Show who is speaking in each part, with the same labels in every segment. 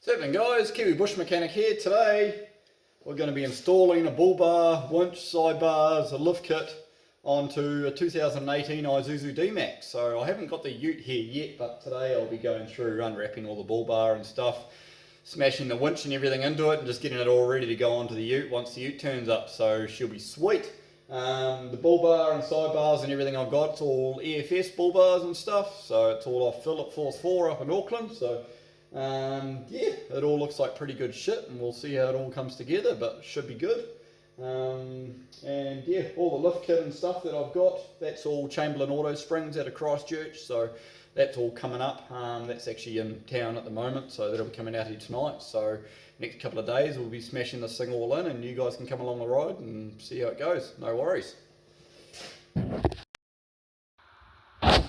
Speaker 1: What's happening, guys? Kiwi Bush Mechanic here. Today we're going to be installing a bull bar, winch, sidebars, a lift kit onto a 2018 Isuzu dmax. So I haven't got the ute here yet, but today I'll be going through unwrapping all the bull bar and stuff, smashing the winch and everything into it and just getting it all ready to go onto the ute once the ute turns up. So she'll be sweet. The bull bar and sidebars and everything I've got, it's all EFS bull bars and stuff, so it's all off Phillip Force 4 up in Auckland. So yeah, it all looks like pretty good shit, and we'll see how it all comes together, but it should be good. And yeah, all the lift kit and stuff that I've got, that's all Chamberlain Auto Springs out of Christchurch, so that's all coming up. That's actually in town at the moment, so that'll be coming out here tonight. So next couple of days we'll be smashing this thing all in, and you guys can come along the ride and see how it goes. No worries.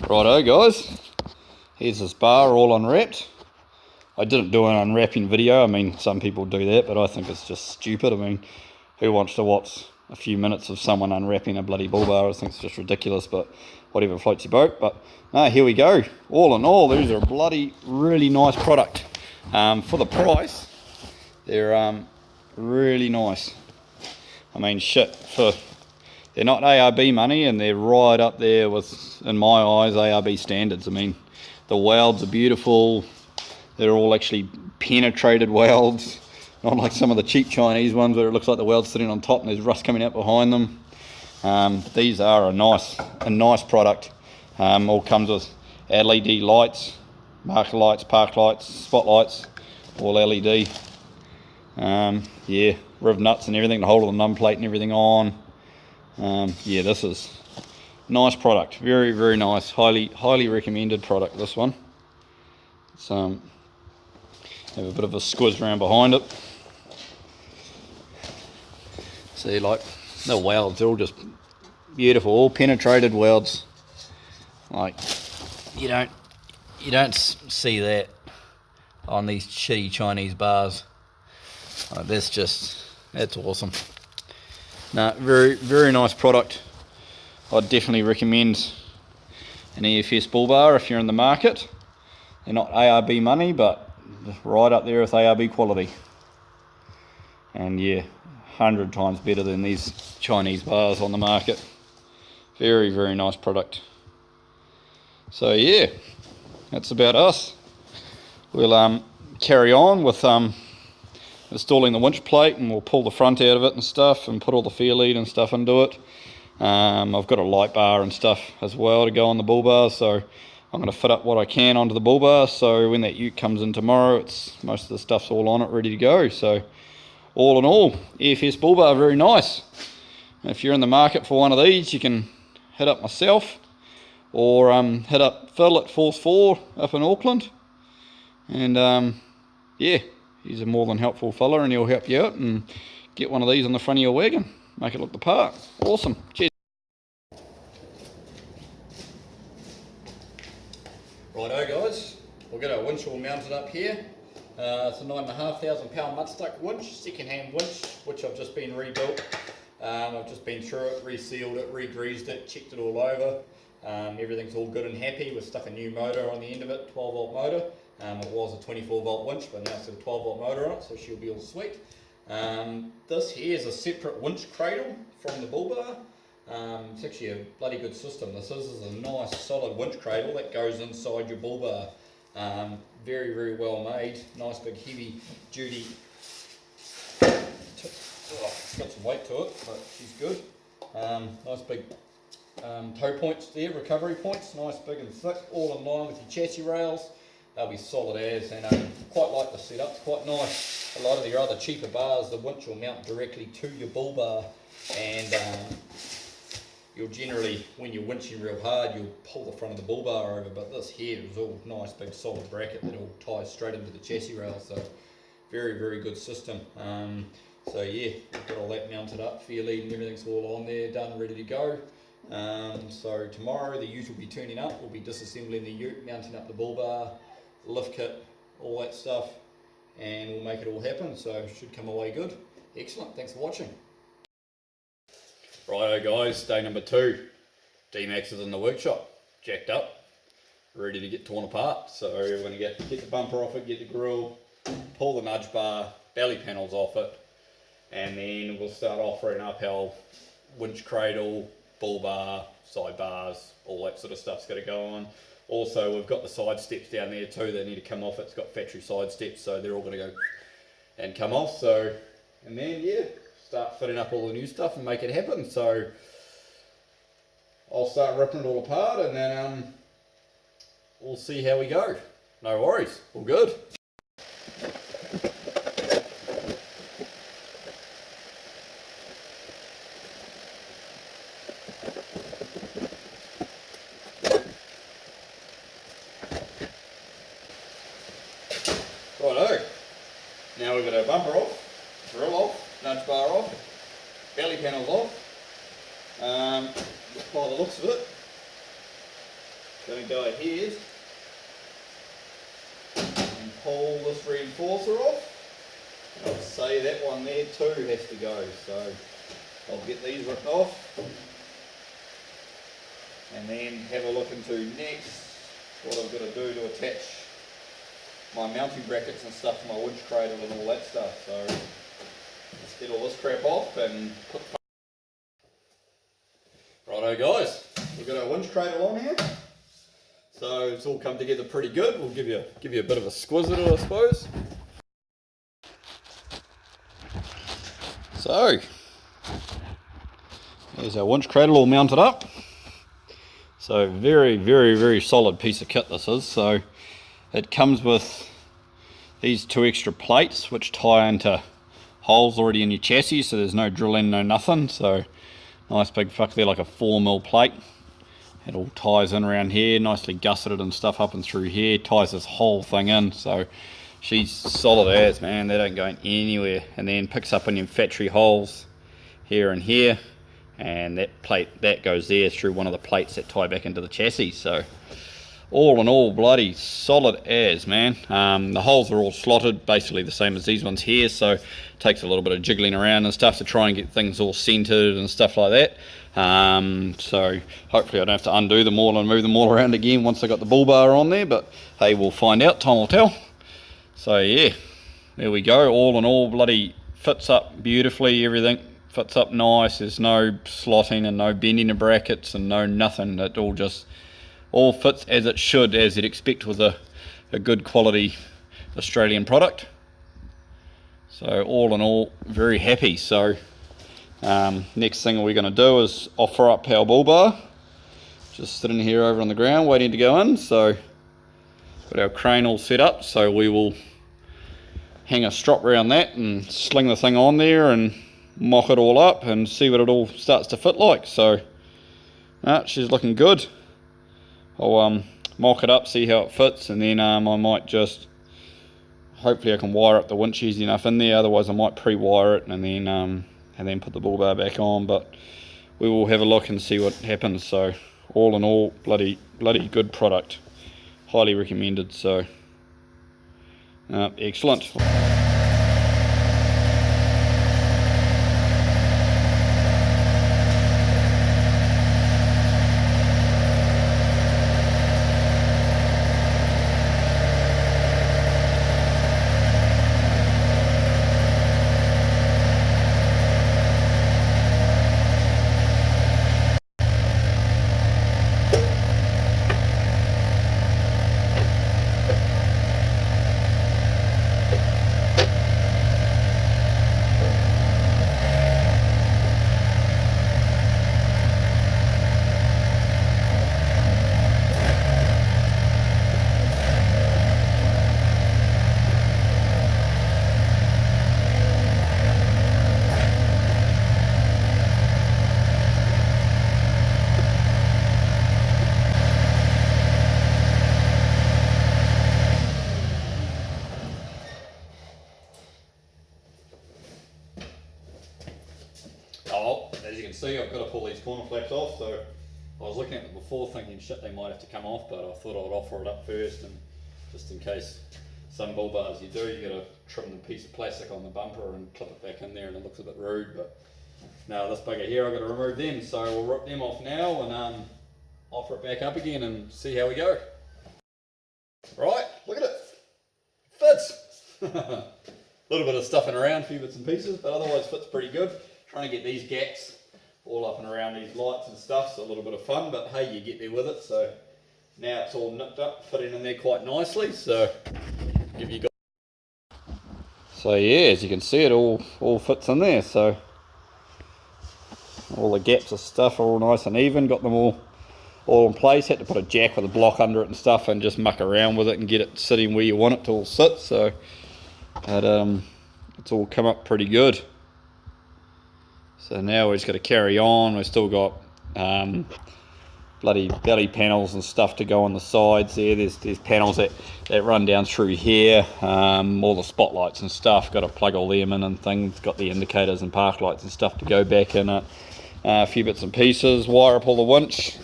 Speaker 1: Righto guys, here's this bar all unwrapped. I didn't do an unwrapping video. I mean, some people do that, but I think it's just stupid. I mean, who wants to watch a few minutes of someone unwrapping a bloody bull bar? I think it's just ridiculous, but whatever floats your boat. But no, here we go. All in all, these are a bloody really nice product. For the price, they're really nice. I mean, shit, they're not ARB money, and they're right up there with, in my eyes, ARB standards. I mean, the welds are beautiful. They're all actually penetrated welds, not like some of the cheap Chinese ones where it looks like the weld's sitting on top and there's rust coming out behind them. These are a nice product. All comes with LED lights, marker lights, park lights, spotlights, all LED. Yeah, riv nuts and everything, the whole of the num plate and everything on. Yeah, this is a nice product, very, very nice, highly recommended product, this one. It's have a bit of a squiz around behind it. See, like the welds, they're all just beautiful, all penetrated welds. Like you don't see that on these shitty Chinese bars. Like, that's awesome. No, very, very nice product. I'd definitely recommend an EFS bull bar if you're in the market. They're not ARB money, but right up there with ARB quality. And yeah, 100 times better than these Chinese bars on the market. Very, very nice product. So yeah, that's about us. We'll carry on with installing the winch plate, and we'll pull the front out of it and stuff and put all the fair lead and stuff into it. I've got a light bar and stuff as well to go on the bull bar, so I'm going to fit up what I can onto the bull bar, so when that ute comes in tomorrow, most of the stuff's all on it, ready to go. So all in all, EFS bull bar, very nice. If you're in the market for one of these, you can hit up myself, or hit up Phil at Force 4 up in Auckland. And yeah, he's a more than helpful fella, and he'll help you out and get one of these on the front of your wagon, make it look the part. Awesome. Cheers. Righto guys, we'll get our winch all mounted up here. It's a 9,500 pound mudstuck winch, second hand winch, which I've just been rebuilt. I've just been through it, resealed it, re-greased it, checked it all over. Everything's all good and happy. We've stuck a new motor on the end of it, 12 volt motor. It was a 24 volt winch, but now it's got a 12 volt motor on it, so she'll be all sweet. This here is a separate winch cradle from the bull bar. It's actually a bloody good system. This is a nice solid winch cradle that goes inside your bull bar. Very, very well made. Nice big heavy duty. It's got some weight to it, but she's good. Nice big toe points there, recovery points, nice big and thick, all in line with your chassis rails. They'll be solid as, and quite like the setup, it's quite nice. A lot of your other cheaper bars, the winch will mount directly to your bull bar, and you'll generally, when you're winching real hard, you'll pull the front of the bull bar over, but this here is all nice big solid bracket that all ties straight into the chassis rail, so very, very good system. So yeah, we've got all that mounted up, fair lead and everything's all on there, done, ready to go. So tomorrow the ute will be turning up, we'll be disassembling the ute, mounting up the bull bar, lift kit, all that stuff, and we'll make it all happen, so it should come away good. Excellent, thanks for watching. Righto guys, day number 2. dmax is in the workshop, jacked up, ready to get torn apart. So we're going to get the bumper off it, get the grill, pull the nudge bar, belly panels off it, and then we'll start offering up our winch cradle, bull bar, side bars, all that sort of stuff's got to go on. Also, we've got the side steps down there too, they need to come off. It's got factory side steps, so they're all going to go and come off. So, and then yeah, start fitting up all the new stuff and make it happen. So I'll start ripping it all apart, and then we'll see how we go. No worries, all good. Righto, now we've got our bumper off, grill off, nudge bar off, belly panels off. By the looks of it, going to go ahead and pull this reinforcer off. And I'll say that one there too has to go, so I'll get these ripped off and then have a look into next what I've got to do to attach my mounting brackets and stuff for my winch cradle and all that stuff. So let's get all this crap off and put. Righto guys, we've got our winch cradle on here, so it's all come together pretty good. We'll give you a bit of a squiz at it, I suppose. So there's our winch cradle all mounted up. So very solid piece of kit this is. So it comes with these 2 extra plates which tie into holes already in your chassis, so there's no drilling, no nothing. So nice big fuck there, like a 4mm plate. It all ties in around here, nicely gusseted and stuff up and through here, ties this whole thing in. So she's solid as, man, they don't go anywhere. And then picks up on your factory holes here and here, and that plate, that goes there through one of the plates that tie back into the chassis. So all in all, bloody solid as, man. The holes are all slotted, basically the same as these ones here, so it takes a little bit of jiggling around and stuff to try and get things all centered and stuff like that. So hopefully I don't have to undo them all and move them all around again once I got the bull bar on there, but hey, we'll find out, time will tell. So yeah, there we go. All in all, bloody fits up beautifully, everything fits up nice. There's no slotting and no bending of brackets and no nothing. It all fits as it should, as you'd expect with a good quality Australian product. So all in all, very happy. So next thing we're going to do is offer up our bull bar. Just sitting here over on the ground waiting to go in. So got our crane all set up, so we will hang a strop around that and sling the thing on there and mock it all up and see what it all starts to fit like. So she's looking good. I'll mock it up, see how it fits, and then I might just, hopefully I can wire up the winch easy enough in there, otherwise I might pre-wire it and then put the bull bar back on. But we will have a look and see what happens. So all in all, bloody good product, highly recommended. So excellent. As you can see, I've got to pull these corner flaps off, so I was looking at them before thinking shit, they might have to come off, but I thought I'd offer it up first, and just in case some bull bars you do, you got to trim the piece of plastic on the bumper and clip it back in there, and it looks a bit rude. But now this bugger here, I've got to remove them, so we'll rip them off now and offer it back up again and see how we go. Right, look at it, fits. A little bit of stuffing around, a few bits and pieces, but otherwise fits pretty good. Trying to get these gaps all up and around these lights and stuff, so a little bit of fun, but hey, you get there with it. So now it's all nipped up, fitting in there quite nicely. So give you guys. So yeah, as you can see, it all fits in there. So all the gaps of stuff are all nice and even. Got them all in place. Had to put a jack with a block under it and stuff, and just muck around with it and get it sitting where you want it to all sit. So it's all come up pretty good. So now we've just got to carry on. We've still got bloody belly panels and stuff to go on the sides there. There's panels that run down through here. All the spotlights and stuff. Got to plug all them in and things. Got the indicators and park lights and stuff to go back in it. A few bits and pieces. Wire up all the winch.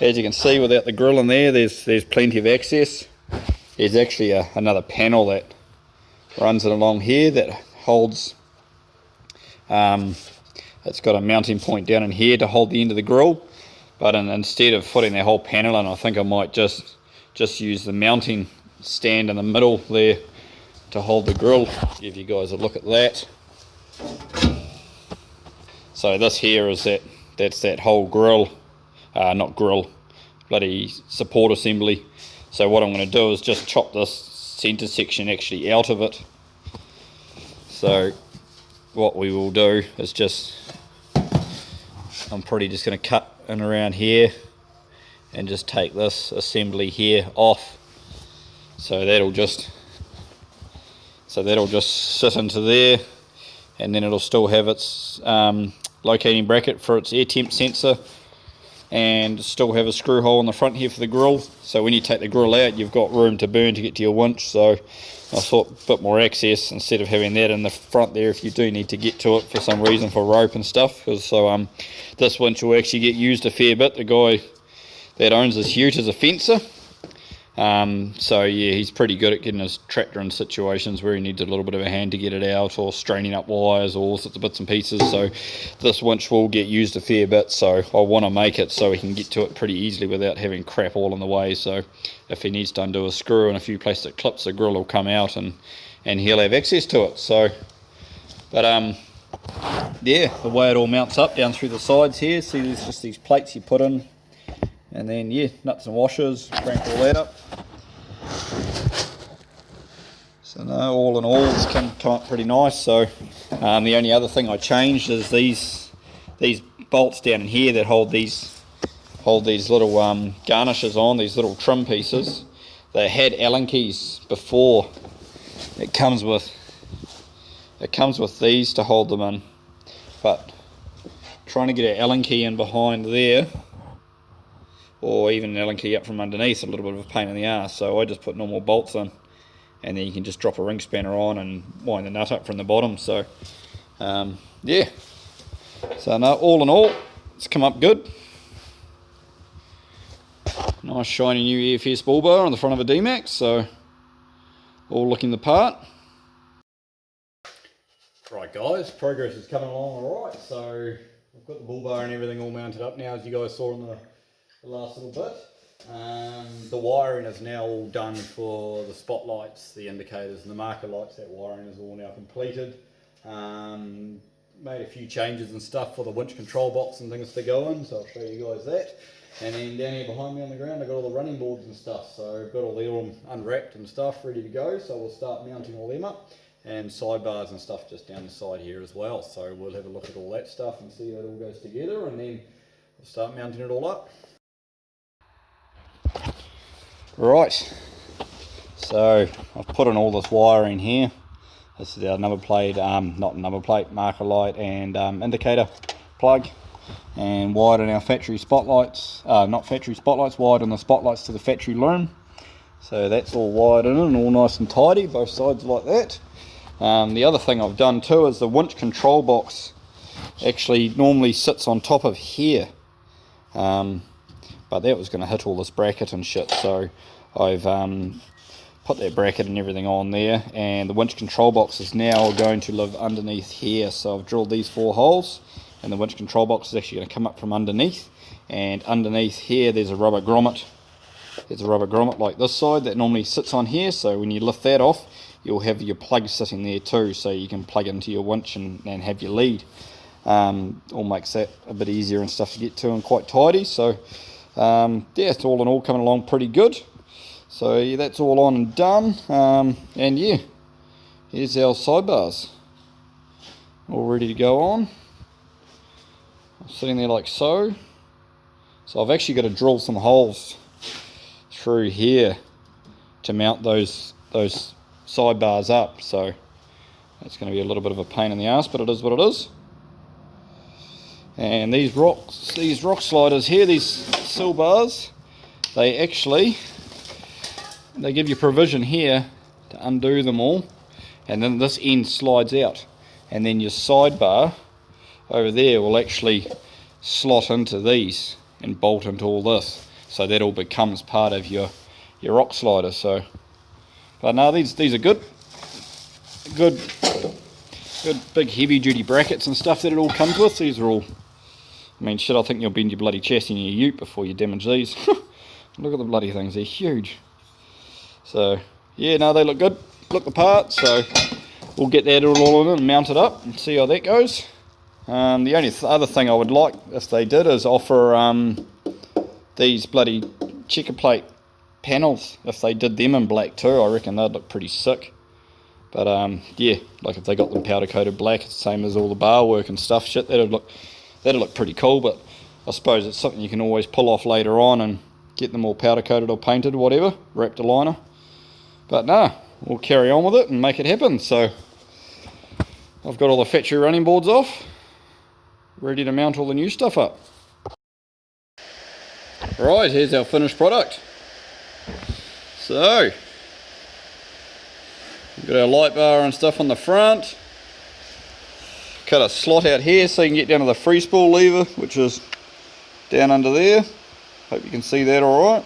Speaker 1: As you can see, without the grill in there, there's plenty of access. There's actually another panel that runs it along here that holds. It's got a mounting point down in here to hold the end of the grill, but instead of putting the whole panel in, I think I might just use the mounting stand in the middle there to hold the grill. Give you guys a look at that. So this here is that's that whole grill, not grill, bloody support assembly. So what I'm going to do is just chop this centre section actually out of it. So what we will do is I'm probably just going to cut in around here and just take this assembly here off. So that'll just sit into there, and then it'll still have its locating bracket for its air temp sensor, and still have a screw hole in the front here for the grill. So when you take the grill out, you've got room to burn to get to your winch. So I thought a bit more access instead of having that in the front there if you do need to get to it for some reason, for rope and stuff. So this winch will actually get used a fair bit. The guy that owns this ute is a fencer. So yeah, he's pretty good at getting his tractor in situations where he needs a little bit of a hand to get it out, or straining up wires, or all sorts of bits and pieces. So this winch will get used a fair bit, so I want to make it so he can get to it pretty easily without having crap all in the way. So if he needs to undo a screw and a few plastic clips, the grill will come out and he'll have access to it. So but yeah, the way it all mounts up down through the sides here, see there's just these plates you put in. And then, yeah, nuts and washers, crank all that up. So no, all in all, it's come up pretty nice. So the only other thing I changed is these bolts down in here that hold these little garnishes on, these little trim pieces. They had Allen keys before. It comes with these to hold them in, but trying to get an Allen key in behind there, or even an Allen key up from underneath, a little bit of a pain in the ass. So I just put normal bolts in, and then you can just drop a ring spanner on and wind the nut up from the bottom. So yeah, so no, all in all, it's come up good. Nice shiny new EFS bull bar on the front of a dmax, so all looking the part. Right guys, progress is coming along alright. So I've got the bull bar and everything all mounted up now, as you guys saw in the last little bit. The wiring is now all done for the spotlights, the indicators and the marker lights. That wiring is all now completed. Made a few changes and stuff for the winch control box and things to go in, so I'll show you guys that. And then down here behind me on the ground I've got all the running boards and stuff, so I've got all them unwrapped and stuff ready to go, so we'll start mounting all them up. And sidebars and stuff just down the side here as well, so we'll have a look at all that stuff and see how it all goes together, and then we'll start mounting it all up. Right, so I've put in all this wiring here. This is our number plate, not number plate, marker light and indicator plug, and wired in our factory spotlights, not factory spotlights, wired in the spotlights to the factory loom. So that's all wired in and all nice and tidy, both sides like that. The other thing I've done too is the winch control box actually normally sits on top of here. But that was going to hit all this bracket and shit, so I've put that bracket and everything on there, and the winch control box is now going to live underneath here. So I've drilled these 4 holes, and the winch control box is actually going to come up from underneath, and underneath here there's a rubber grommet. There's a rubber grommet like this side that normally sits on here, so when you lift that off, you'll have your plug sitting there too, so you can plug into your winch and have your lead. All makes that a bit easier and stuff to get to and quite tidy. So yeah, it's all in all coming along pretty good. So yeah, that's all on and done. And yeah, here's our sidebars all ready to go on, sitting there like so. So I've actually got to drill some holes through here to mount those sidebars up, so that's going to be a little bit of a pain in the ass, but it is what it is. And these rock sliders here, these sill bars, they give you provision here to undo them all, and then this end slides out, and then your sidebar over there will actually slot into these and bolt into all this, so that all becomes part of your rock slider. So, but no, these are good big heavy duty brackets and stuff that it all comes with. These are all, I mean, shit, I think you'll bend your bloody chest in your ute before you damage these. Look at the bloody things, they're huge. So yeah, no, they look good, look the part. So we'll get that all in and mount it up and see how that goes. The only other thing I would like if they did is offer these bloody checker plate panels. If they did them in black too, I reckon they'd look pretty sick. But yeah, like if they got them powder coated black, it's the same as all the bar work and stuff, shit, that'd look pretty cool. But I suppose it's something you can always pull off later on and get them all powder coated or painted or whatever, wrapped a liner. But no, we'll carry on with it and make it happen. So I've got all the factory running boards off, ready to mount all the new stuff up. Right, here's our finished product. So we've got our light bar and stuff on the front. Cut a slot out here so you can get down to the free spool lever, which is down under there. Hope you can see that alright.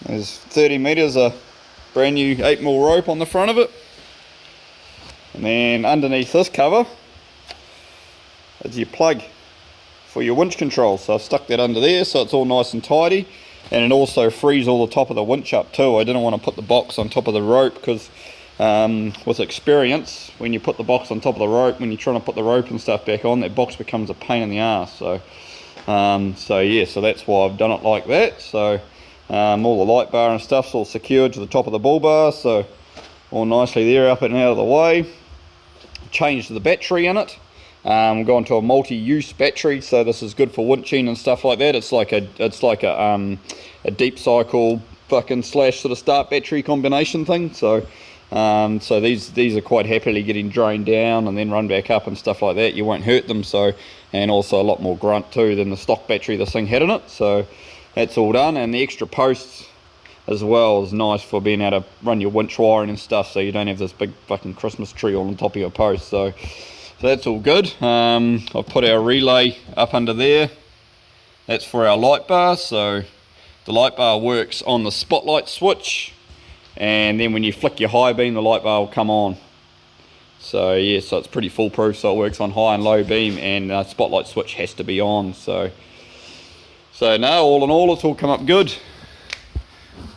Speaker 1: There's 30 metres of brand new 8mm rope on the front of it. And then underneath this cover is your plug for your winch control. So I've stuck that under there so it's all nice and tidy. And it also frees all the top of the winch up too. I didn't want to put the box on top of the rope because with experience, when you put the box on top of the rope, when you're trying to put the rope and stuff back on, that box becomes a pain in the ass. So yeah, so that's why I've done it like that. So all the light bar and stuff's all secured to the top of the bull bar, so all nicely there, up and out of the way. Changed the battery in it. Gone to a multi-use battery, so this is good for winching and stuff like that. It's like a deep cycle fucking slash sort of start battery combination thing. So so these are quite happily getting drained down and then run back up and stuff like that. You won't hurt them. So, and also a lot more grunt too than the stock battery this thing had in it. So that's all done, and the extra posts as well is nice for being able to run your winch wiring and stuff, so you don't have this big fucking Christmas tree all on top of your post. So that's all good. I've put our relay up under there. That's for our light bar. So the light bar works on the spotlight switch, and then when you flick your high beam, the light bar will come on. So yeah, so it's pretty foolproof. So it works on high and low beam, and spotlight switch has to be on. So no, all in all, it's all come up good.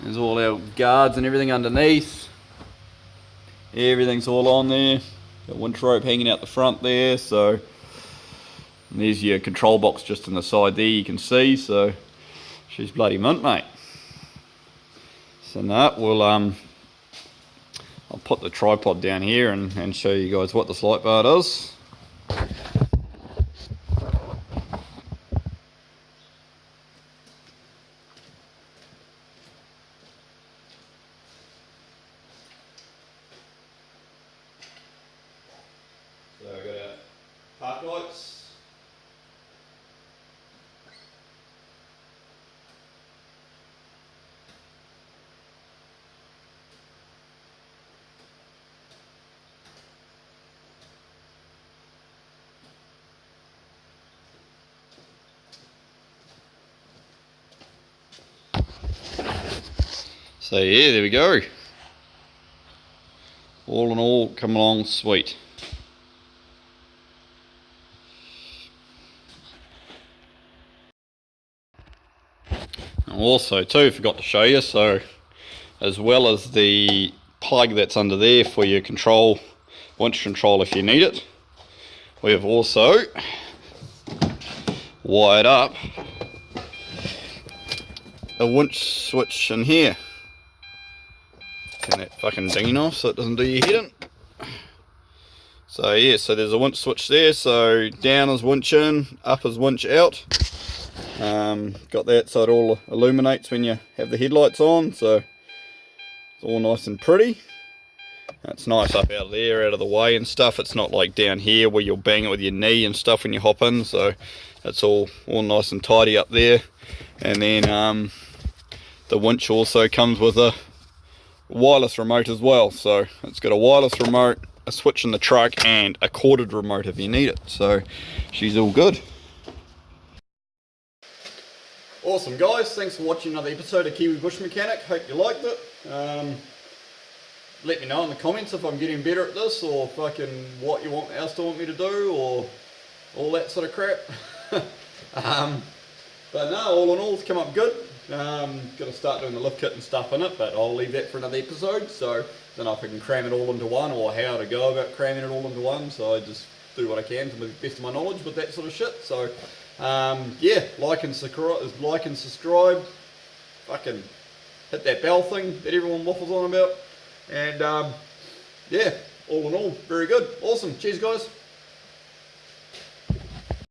Speaker 1: There's all our guards and everything underneath. Everything's all on there. Got winch rope hanging out the front there. So and there's your control box just on the side there, you can see. So she's bloody mint, mate. So no, we'll I'll put the tripod down here and show you guys what this light bar does. So I've got our park lights. So yeah, there we go. All in all, come along sweet. Also too, forgot to show you, so as well as the plug that's under there for your control, winch control if you need it. We've also wired up a winch switch in here. Turn that fucking dinghy off so it doesn't do your head in. So yeah, so there's a winch switch there, so down is winch in, up is winch out. Got that so it all illuminates when you have the headlights on, so it's all nice and pretty. It's nice up out of there, out of the way and stuff. It's not like down here where you'll bang it with your knee and stuff when you hop in, so it's all nice and tidy up there. And then the winch also comes with a wireless remote as well, so it's got a wireless remote, a switch in the truck, and a corded remote if you need it, so she's all good. Awesome guys, thanks for watching another episode of Kiwi Bush Mechanic. Hope you liked it. Let me know in the comments if I'm getting better at this, or fucking what you else to want me to do, or all that sort of crap. But no, all in all, it's come up good. Got to start doing the lift kit and stuff in it, but I'll leave that for another episode. So don't know if I can cram it all into one, or how to go about cramming it all into one. So I just do what I can to the best of my knowledge with that sort of shit. So yeah, like and subscribe, fucking hit that bell thing that everyone waffles on about, and yeah, all in all, very good, awesome. Cheers guys.